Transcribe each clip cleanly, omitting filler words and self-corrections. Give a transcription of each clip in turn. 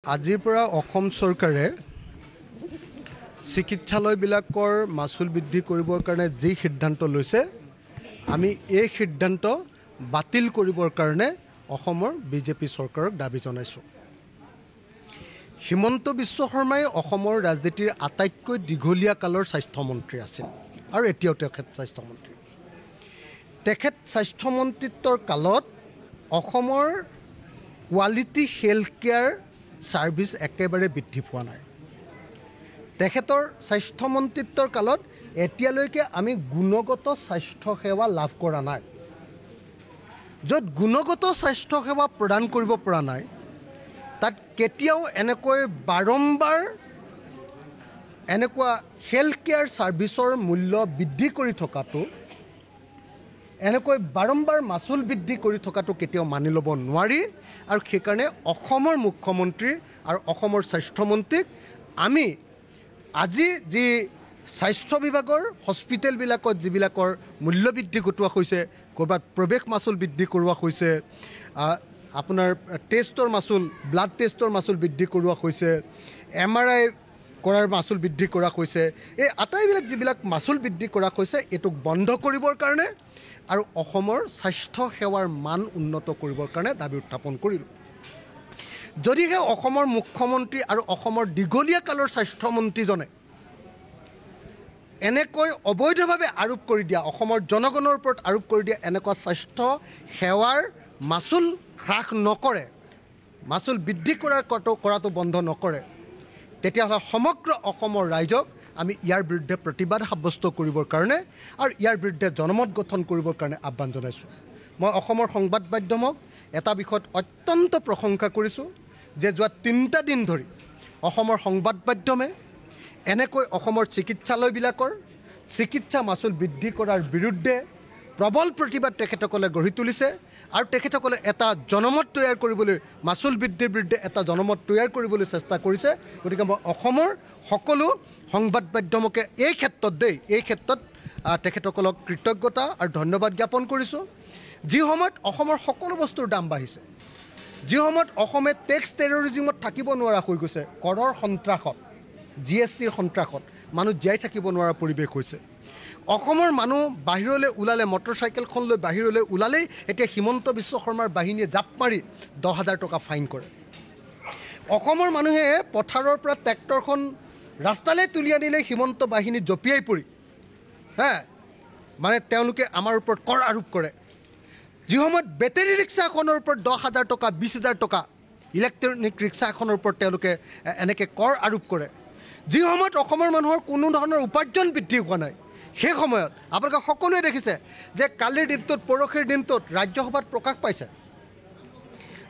আজিৰ পৰা অসম চৰকাৰে চিকিৎসালয়বিলাকৰ মাচুল বৃদ্ধি কৰিবৰ কাৰণে যি সিদ্ধান্ত লৈছে আমি এই সিদ্ধান্ত বাতিল কৰিবৰ কাৰণে অসমৰ বিজেপি চৰকাৰক দাবী জনাইছোঁ। হিমন্ত বিশ্ব শৰ্মাই অসমৰ ৰাজনীতিৰ আটাইতকৈ দীঘলীয়া কালৰ স্বাস্থ্যমন্ত্ৰী আছিল আৰু এতিয়াও তেখেত স্বাস্থ্যমন্ত্ৰী। তেখেত স্বাস্থ্যমন্ত্ৰীত্বৰ কালত অসমৰ কোৱালিটি হেল্থ কেয়াৰ সাৰ্ভিস একেবাৰে বৃদ্ধি পোৱা নাই। তেখেতৰ স্বাস্থ্যমন্ত্ৰীত্বৰ কালত এতিয়ালৈকে আমি গুণগত স্বাস্থ্য সেৱা লাভ কৰা নাই। য'ত গুণগত স্বাস্থ্য সেৱা প্ৰদান কৰিব পৰা নাই তাত কেতিয়াও এনেকৈ বাৰম্বাৰ এনেকুৱা হেল্থ কেয়াৰ সাৰ্ভিসৰ মূল্য বৃদ্ধি কৰি থকাটো এনেকৈ বাৰম্বাৰ মাচুল বৃদ্ধি কৰি থকাটো কেতিয়াও মানি ল'ব নোৱাৰি। আৰু সেইকাৰণে অসমৰ মুখ্যমন্ত্ৰী আৰু অসমৰ স্বাস্থ্যমন্ত্ৰীক আমি আজি যি স্বাস্থ্য বিভাগৰ হস্পিটেলবিলাকত যিবিলাকৰ মূল্য বৃদ্ধি ঘটোৱা হৈছে, ক'ৰবাত প্ৰৱেশ মাচুল বৃদ্ধি কৰোৱা হৈছে, আপোনাৰ টেষ্টৰ মাচুল ব্লাড টেষ্টৰ মাচুল বৃদ্ধি কৰোৱা হৈছে, MRI কৰাৰ মাচুল বৃদ্ধি কৰা হৈছে, এই আটাইবিলাক যিবিলাক মাচুল বৃদ্ধি কৰা হৈছে এইটোক বন্ধ কৰিবৰ কাৰণে আৰু অসমৰ স্বাস্থ্য সেৱাৰ মান উন্নত কৰিবৰ কাৰণে দাবী উত্থাপন কৰিলোঁ। যদিহে অসমৰ মুখ্যমন্ত্ৰী আৰু অসমৰ দীঘলীয়া কালৰ স্বাস্থ্যমন্ত্ৰীজনে এনেকৈ অবৈধভাৱে আৰোপ কৰি দিয়া, অসমৰ জনগণৰ ওপৰত আৰোপ কৰি দিয়া এনেকুৱা স্বাস্থ্য সেৱাৰ মাচুল হ্ৰাস নকৰে, মাচুল বৃদ্ধি কৰাটো বন্ধ নকৰে, তেতিয়াহ'লে সমগ্ৰ অসমৰ ৰাইজক আমি ইয়াৰ বিৰুদ্ধে প্ৰতিবাদ সাব্যস্ত কৰিবৰ কাৰণে আৰু ইয়াৰ বিৰুদ্ধে জনমত গঠন কৰিবৰ কাৰণে আহ্বান জনাইছোঁ। মই অসমৰ সংবাদ মাধ্যমক এটা বিষয়ত অত্যন্ত প্ৰশংসা কৰিছোঁ যে যোৱা 3টা দিন ধৰি অসমৰ সংবাদ মাধ্যমে এনেকৈ অসমৰ চিকিৎসালয়বিলাকৰ চিকিৎসা মাচুল বৃদ্ধি কৰাৰ বিৰুদ্ধে প্ৰবল প্ৰতিবাদ তেখেতসকলে গঢ়ি তুলিছে আৰু তেখেতসকলে এটা জনমত তৈয়াৰ কৰিবলৈ, মাচুল বৃদ্ধিৰ বিৰুদ্ধে এটা জনমত তৈয়াৰ কৰিবলৈ চেষ্টা কৰিছে। গতিকে মই অসমৰ সকলো সংবাদ মাধ্যমকে এই ক্ষেত্ৰত তেখেতসকলক কৃতজ্ঞতা আৰু ধন্যবাদ জ্ঞাপন কৰিছোঁ। যি সময়ত অসমৰ সকলো বস্তুৰ দাম বাঢ়িছে, যি সময়ত অসমে টেক্স টেৰৰিজিমত থাকিব নোৱাৰা হৈ গৈছে, কৰৰ সন্ত্ৰাসত, GSTৰ সন্ত্ৰাসত মানুহ জীয়াই থাকিব নোৱাৰা পৰিৱেশ হৈছে, অসমৰ মানুহ বাহিৰলৈ ওলালে, মটৰচাইকেলখন লৈ বাহিৰলৈ ওলালেই এতিয়া হিমন্ত বিশ্ব শৰ্মাৰ বাহিনীয়ে জাপ মাৰি 10,000 টকা ফাইন কৰে। অসমৰ মানুহে পথাৰৰ পৰা ট্ৰেক্টৰখন ৰাস্তালৈ তুলি আনিলে হিমন্ত বাহিনী জঁপিয়াই পৰি মানে তেওঁলোকে আমাৰ ওপৰত কৰ আৰোপ কৰে। যি সময়ত বেটেৰী ৰিক্সা এখনৰ ওপৰত 10,000 টকা, 20,000 টকা, ইলেক্ট্ৰনিক ৰিক্সা এখনৰ ওপৰত তেওঁলোকে এনেকৈ কৰ আৰোপ কৰে, যি সময়ত অসমৰ মানুহৰ কোনো ধৰণৰ উপাৰ্জন বৃদ্ধি হোৱা নাই, সেই সময়ত আপোনালোকে সকলোৱে দেখিছে যে কালিৰ দিনটোত, পৰহিৰ দিনটোত ৰাজ্যসভাত প্ৰকাশ পাইছে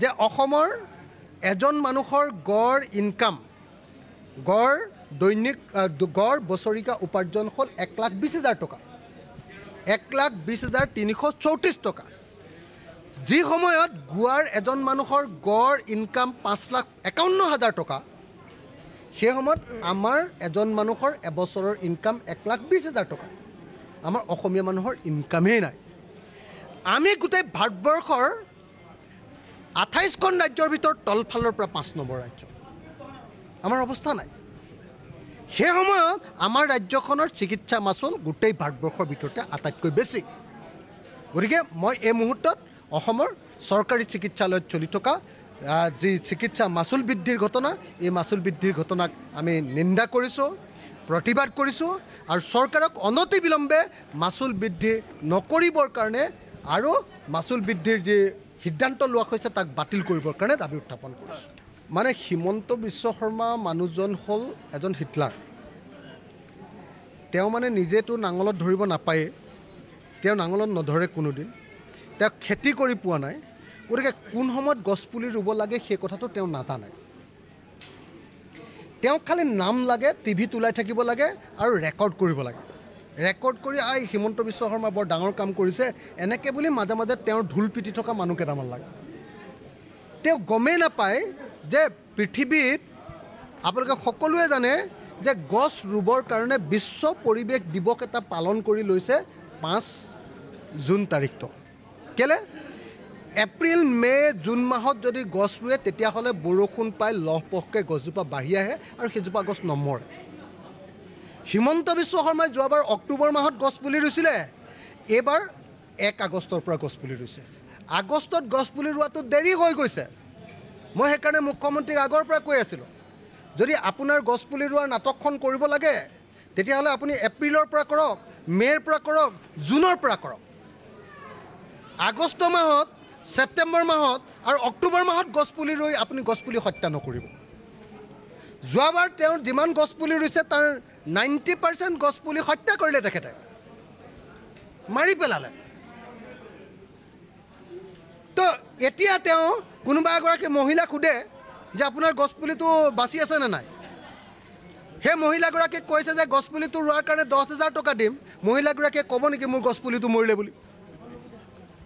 যে অসমৰ এজন মানুহৰ গড় ইনকাম, গড় বছৰিকা উপাৰ্জন হ'ল 1,20,000 টকা, 1,20,334 টকা। যি সময়ত গোৱাৰ এজন মানুহৰ গড় ইনকাম 5,51,000 টকা, সেই সময়ত আমাৰ এজন মানুহৰ এবছৰৰ ইনকাম 1,20,000 টকা। আমাৰ অসমীয়া মানুহৰ ইনকামেই নাই। আমি গোটেই ভাৰতবৰ্ষৰ 28খন ৰাজ্যৰ ভিতৰত তলফালৰ পৰা 5 নম্বৰ ৰাজ্য, আমাৰ অৱস্থা নাই। সেই সময়ত আমাৰ ৰাজ্যখনৰ চিকিৎসা মাচুল গোটেই ভাৰতবৰ্ষৰ ভিতৰতে আটাইতকৈ বেছি। গতিকে মই এই মুহূৰ্তত অসমৰ চৰকাৰী চিকিৎসালয়ত চলি থকা যি চিকিৎসা মাচুল বৃদ্ধিৰ ঘটনা, এই মাচুল বৃদ্ধিৰ ঘটনাক আমি নিন্দা কৰিছোঁ, প্ৰতিবাদ কৰিছোঁ আৰু চৰকাৰক অনতিবিলম্বে মাচুল বৃদ্ধি নকৰিবৰ কাৰণে আৰু মাচুল বৃদ্ধিৰ যি সিদ্ধান্ত লোৱা হৈছে তাক বাতিল কৰিবৰ কাৰণে দাবী উত্থাপন কৰিছোঁ। মানে হিমন্ত বিশ্ব শৰ্মা মানুহজন হ'ল এজন হিটলাৰ। তেওঁ মানে নিজেতো নাঙলত ধৰিব নাপায়েই, তেওঁ নাঙলত নধৰে কোনোদিন, তেওঁ খেতি কৰি পোৱা নাই, গতিকে কোন সময়ত গছপুলি ৰুব লাগে সেই কথাটো তেওঁ নাজানে। তেওঁ খালি নাম লাগে, টিভিত ওলাই থাকিব লাগে আৰু ৰেকৰ্ড কৰিব লাগে, ৰেকৰ্ড কৰি হিমন্ত বিশ্ব শৰ্মা বৰ ডাঙৰ কাম কৰিছে এনেকৈ বুলি মাজে মাজে তেওঁৰ ঢোল পিটি থকা মানুহ কেইটামান লাগে। তেওঁ গমেই নাপায় যে পৃথিৱীত আপোনালোকে সকলোৱে জানে যে গছ ৰুবৰ কাৰণে বিশ্ব পৰিৱেশ দিৱস এটা পালন কৰি লৈছে 5 জুন তাৰিখটো। কেলৈ? এপ্ৰিল মে জুন মাহত যদি গছ ৰুৱে তেতিয়াহ'লে বৰষুণ পাই লহপহকৈ গছজোপা বাঢ়ি আহে আৰু সেইজোপা গছ নমৰে। হিমন্ত বিশ্ব শৰ্মাই যোৱাবাৰ অক্টোবৰ মাহত গছপুলি ৰুইছিলে, এইবাৰ 1 আগষ্টৰ পৰা গছপুলি ৰুইছে। আগষ্টত গছপুলি ৰোৱাটো দেৰি হৈ গৈছে। মই সেইকাৰণে মুখ্যমন্ত্ৰীক আগৰ পৰা কৈ আছিলোঁ, যদি আপোনাৰ গছপুলি ৰোৱাৰ নাটকখন কৰিব লাগে তেতিয়াহ'লে আপুনি এপ্ৰিলৰ পৰা কৰক, মে'ৰ পৰা কৰক, জুনৰ পৰা কৰক। আগষ্ট মাহত, ছেপ্টেম্বৰ মাহত আৰু অক্টোবৰ মাহত গছপুলি ৰুই আপুনি গছপুলি হত্যা নকৰিব। যোৱাবাৰ তেওঁৰ যিমান গছপুলি ৰুইছে তাৰ 90% গছপুলি হত্যা কৰিলে, তেখেতে মাৰি পেলালে। তো এতিয়া তেওঁ কোনোবা এগৰাকী মহিলাক সোধে যে আপোনাৰ গছপুলিটো বাচি আছে নে নাই। সেই মহিলাগৰাকীক কৈছে যে গছপুলিটো ৰোৱাৰ কাৰণে 10,000 টকা দিম। মহিলাগৰাকীয়ে ক'ব নেকি মোৰ গছপুলিটো মৰিলে বুলি?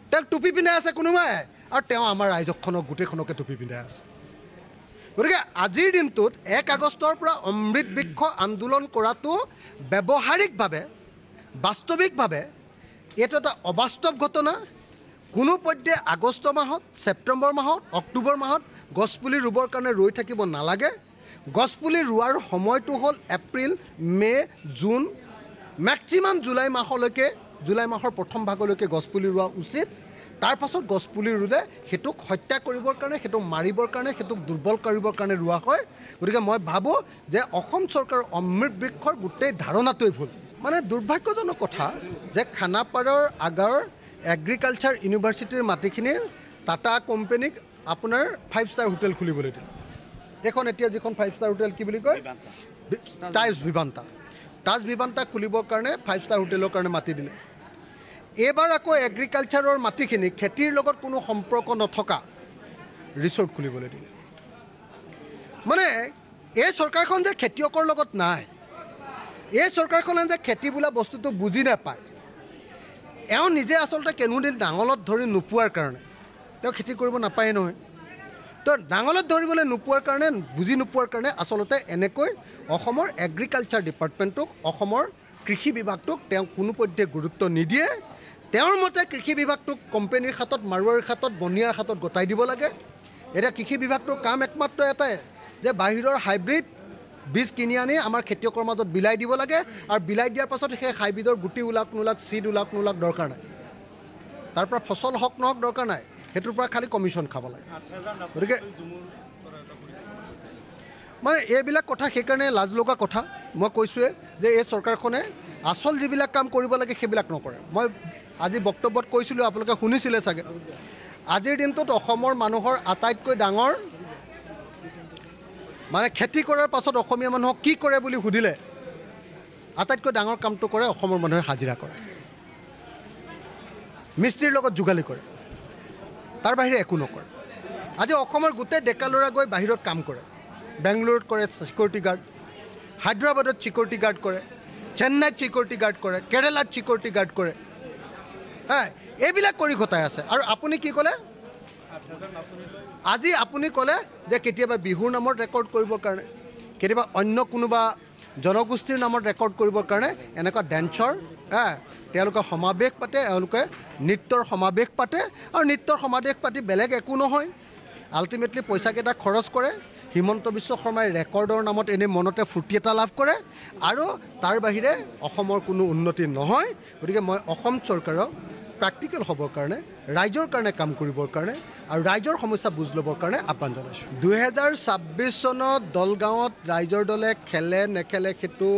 তেওঁক টুপি পিন্ধাই আছে কোনোবাই, আৰু তেওঁ আমাৰ ৰাইজখনক গোটেইখনকে টুপি পিন্ধাই আছে। গতিকে আজিৰ দিনটোত 1 আগষ্টৰ পৰা অমৃত বৃক্ষ আন্দোলন কৰাটো ব্যৱহাৰিকভাৱে, বাস্তৱিকভাৱে এইটো এটা অবাস্তৱ ঘটনা। কোনো পধ্যে আগষ্ট মাহত, ছেপ্টেম্বৰ মাহত, অক্টোবৰ মাহত গছপুলি ৰুবৰ কাৰণে ৰৈ থাকিব নালাগে। গছপুলি ৰোৱাৰ সময়টো হ'ল এপ্ৰিল, মে', জুন, মেক্সিমাম জুলাই মাহলৈকে, জুলাই মাহৰ প্ৰথম ভাগলৈকে গছপুলি ৰোৱা উচিত। তাৰ পাছত গছপুলি ৰুলে সেইটোক হত্যা কৰিবৰ কাৰণে, সেইটোক মাৰিবৰ কাৰণে, সেইটোক দুৰ্বল কৰিবৰ কাৰণে ৰোৱা হয়। গতিকে মই ভাবোঁ যে অসম চৰকাৰৰ অমৃত বৃক্ষৰ গোটেই ধাৰণাটোৱেই ভুল। মানে দুৰ্ভাগ্যজনক কথা যে খানাপাৰাৰ আগাৰ এগ্ৰিকালচাৰ ইউনিভাৰ্চিটিৰ মাটিখিনি টাটা কোম্পানীক আপোনাৰ 5 ষ্টাৰ হোটেল খুলিবলৈ দিলে। এইখন এতিয়া যিখন 5 ষ্টাৰ হোটেল কি বুলি কয়, তাজ ভিভান্তা। তাজ ভিভান্তা খুলিবৰ কাৰণে 5 ষ্টাৰ হোটেলৰ কাৰণে মাটি দিলে। এইবাৰ আকৌ এগ্ৰিকালচাৰৰ মাটিখিনি খেতিৰ লগত কোনো সম্পৰ্ক নথকা ৰিচৰ্ট খুলিবলৈ দিলে। মানে এই চৰকাৰখন যে খেতিয়কৰ লগত নাই, এই চৰকাৰখনে যে খেতি বোলা বস্তুটো বুজি নাপায়। এওঁ নিজে আচলতে কেনোদিন নাঙলত ধৰি নোপোৱাৰ কাৰণে তেওঁ খেতি কৰিব নাপায় নহয়। তো নাঙলত ধৰিবলৈ নোপোৱাৰ কাৰণে, বুজি নোপোৱাৰ কাৰণে আচলতে এনেকৈ অসমৰ এগ্ৰিকালচাৰ ডিপাৰ্টমেণ্টটোক, অসমৰ কৃষি বিভাগটোক তেওঁ কোনোপধ্যে গুৰুত্ব নিদিয়ে। তেওঁৰ মতে কৃষি বিভাগটোক কোম্পানীৰ হাতত, মাৰোৱাৰীৰ হাতত, বনিয়াৰ হাতত গতাই দিব লাগে। এতিয়া কৃষি বিভাগটোৰ কাম একমাত্ৰ এটাই যে বাহিৰৰ হাইব্ৰিড বীজ কিনি আনি আমাৰ খেতিয়কৰ মাজত বিলাই দিব লাগে, আৰু বিলাই দিয়াৰ পাছত সেই হাইব্ৰিডৰ গুটি ওলাক নোলাক, চিড ওলাক নোলাক দৰকাৰ নাই। তাৰ পৰা ফচল হওক নহওক দৰকাৰ নাই, সেইটোৰ পৰা খালি কমিশ্যন খাব লাগে। গতিকে মানে এইবিলাক কথা সেইকাৰণে লাজ লগা কথা। মই কৈছোঁৱে যে এই চৰকাৰখনে আচল যিবিলাক কাম কৰিব লাগে সেইবিলাক নকৰে। মই আজি বক্তব্যত কৈছিলোঁ, আপোনালোকে শুনিছিলে চাগে। আজিৰ দিনটোত অসমৰ মানুহৰ আটাইতকৈ ডাঙৰ মানে খেতি কৰাৰ পাছত অসমীয়া মানুহক কি কৰে বুলি সুধিলে আটাইতকৈ ডাঙৰ কামটো কৰে অসমৰ মানুহে হাজিৰা কৰে, মিস্ত্ৰীৰ লগত যোগালী কৰে, তাৰ বাহিৰে একো নকৰে। আজি অসমৰ গোটেই ডেকা ল'ৰা গৈ বাহিৰত কাম কৰে। বেংগলোৰত কৰে ছিকিউৰিটি গাৰ্ড, হায়দৰাবাদত ছিকিউৰিটি গাৰ্ড কৰে, চেন্নাইত ছিকিউৰিটি গাৰ্ড কৰে, কেৰেলাত ছিকিউৰিটি গাৰ্ড কৰে। এইবিলাক কৰি ঘটাই আছে। আৰু আপুনি কি ক'লে আজি? আপুনি ক'লে যে কেতিয়াবা বিহুৰ নামত ৰেকৰ্ড কৰিবৰ কাৰণে, কেতিয়াবা অন্য কোনোবা জনগোষ্ঠীৰ নামত ৰেকৰ্ড কৰিবৰ কাৰণে এনেকুৱা ডেন্সৰ তেওঁলোকে সমাৱেশ পাতে, এওঁলোকে নৃত্যৰ সমাৱেশ পাতে। আৰু নৃত্যৰ সমাৱেশ পাতি বেলেগ একো নহয়, আল্টিমেটলি পইচাকেইটা খৰচ কৰে। হিমন্ত বিশ্ব শৰ্মাই ৰেকৰ্ডৰ নামত এনেই মনতে ফূৰ্তি এটা লাভ কৰে, আৰু তাৰ বাহিৰে অসমৰ কোনো উন্নতি নহয়। গতিকে মই অসম চৰকাৰক প্ৰেক্টিকেল হ'বৰ কাৰণে, ৰাইজৰ কাৰণে কাম কৰিবৰ কাৰণে আৰু ৰাইজৰ সমস্যা বুজ ল'বৰ কাৰণে আহ্বান জনাইছোঁ। 2026 চনত দলগাঁৱত ৰাইজৰ দলে খেলে নেখেলে সেইটো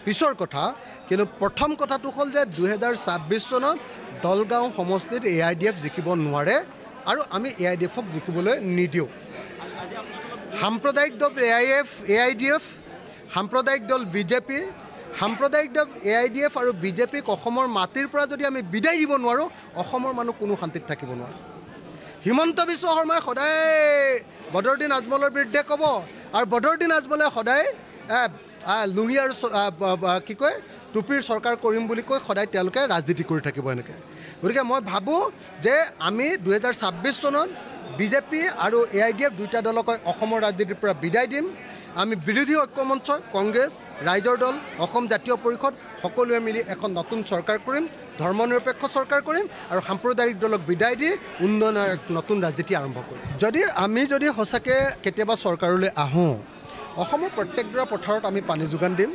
পিছৰ কথা, কিন্তু প্ৰথম কথাটো হ'ল যে 2026 চনত দলগাঁও সমষ্টিত AIDF জিকিব নোৱাৰে, আৰু আমি AIDFক জিকিবলৈ নিদিওঁ। সাম্প্ৰদায়িক দল AIDF, সাম্প্ৰদায়িক দল BJP, সাম্প্ৰদায়িক দল AIDF আৰু BJPক অসমৰ মাটিৰ পৰা যদি আমি বিদায় দিব নোৱাৰোঁ, অসমৰ মানুহ কোনো শান্তিত থাকিব নোৱাৰে। হিমন্ত বিশ্ব শৰ্মাই সদায় বদৰুদ্দিন আজমলৰ বিৰুদ্ধে ক'ব, আৰু বদৰুদ্দিন আজমলে সদায় লুঙি আৰু কি কয় টুপিৰ চৰকাৰ কৰিম বুলি কৈ সদায় তেওঁলোকে ৰাজনীতি কৰি থাকিব এনেকৈ। গতিকে মই ভাবোঁ যে আমি 2026 চনত বিজেপি আৰু AIDF দুইটা দলক অসমৰ ৰাজনীতিৰ পৰা বিদায় দিম আমি বিৰোধী ঐক্যমঞ্চ কংগ্ৰেছ ৰাইজৰ দল অসম জাতীয় পৰিষদ সকলোৱে মিলি এখন নতুন চৰকাৰ কৰিম ধৰ্মনিৰপেক্ষ চৰকাৰ কৰিম আৰু সাম্প্ৰদায়িক দলক বিদায় দি উন্নয়নৰ এক নতুন ৰাজনীতি আৰম্ভ কৰিম আমি যদি সঁচাকৈ কেতিয়াবা চৰকাৰলৈ আহোঁ অসমৰ প্ৰত্যেকডৰা পথাৰত আমি পানী যোগান দিম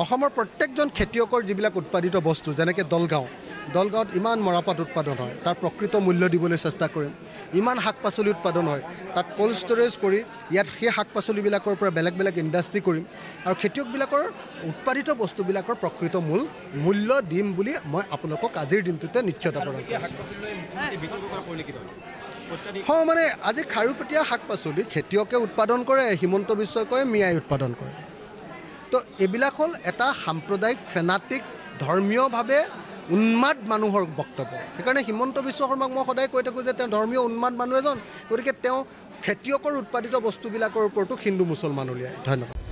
অসমৰ প্ৰত্যেকজন খেতিয়কৰ যিবিলাক উৎপাদিত বস্তু যেনেকৈ দলগাঁৱত ইমান মৰাপাট উৎপাদন হয় তাৰ প্ৰকৃত মূল্য দিবলৈ চেষ্টা কৰিম ইমান শাক পাচলি উৎপাদন হয় তাত কোল্ড ষ্টৰেজ কৰি ইয়াত সেই শাক পাচলিবিলাকৰ পৰা বেলেগ বেলেগ ইণ্ডাষ্ট্ৰি কৰিম আৰু খেতিয়কবিলাকৰ উৎপাদিত বস্তুবিলাকৰ প্ৰকৃত মূল্য দিম বুলি মই আপোনালোকক আজিৰ দিনটোতে নিশ্চয়তা প্ৰদান কৰিছোঁ মানে আজি খাৰুপেটীয়া শাক পাচলি খেতিয়কে উৎপাদন কৰে হিমন্ত বিশ্ব শৰ্মাই মিয়াই উৎপাদন কৰে তো এইবিলাক হ'ল এটা সাম্প্ৰদায়িক ফেনাটিক ধৰ্মীয়ভাৱে উন্মাদ মানুহৰ বক্তব্য সেইকাৰণে হিমন্ত বিশ্ব শৰ্মাক মই সদায় কৈ থাকোঁ যে তেওঁ ধৰ্মীয় উন্মাদ মানুহ এজন গতিকে তেওঁ খেতিয়কৰ উৎপাদিত বস্তুবিলাকৰ ওপৰতো হিন্দু মুছলমান উলিয়ায় ধন্যবাদ